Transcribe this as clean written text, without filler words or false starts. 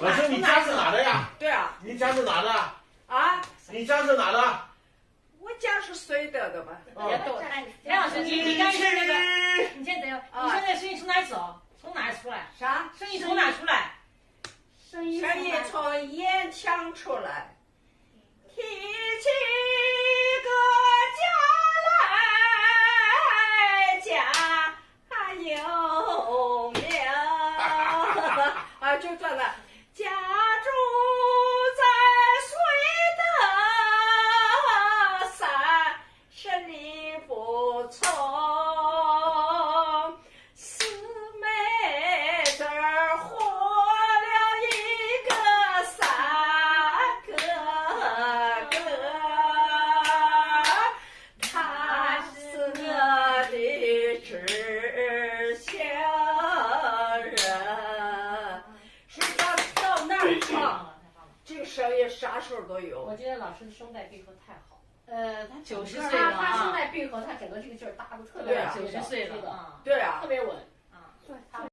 老师，你家是哪的呀？对啊。你家是哪的？啊？你家是哪的？我家是绥德的吧？别逗。梁老师，你刚才说那个，你现在怎样？你现在声音从哪儿走？从哪儿出来？啥？声音从哪儿出来？声音从眼腔出来。提起个家来，家有名啊，就这了。家住在绥德山，十里不从。四妹子儿活了一个三个个，他是我的知乡人。是到那儿唱，这个声音啥时候都有。我觉得老师的声带闭合太好。他90岁了，他声带闭合，他整个这个劲儿搭的特别90岁了啊，对啊，特别稳。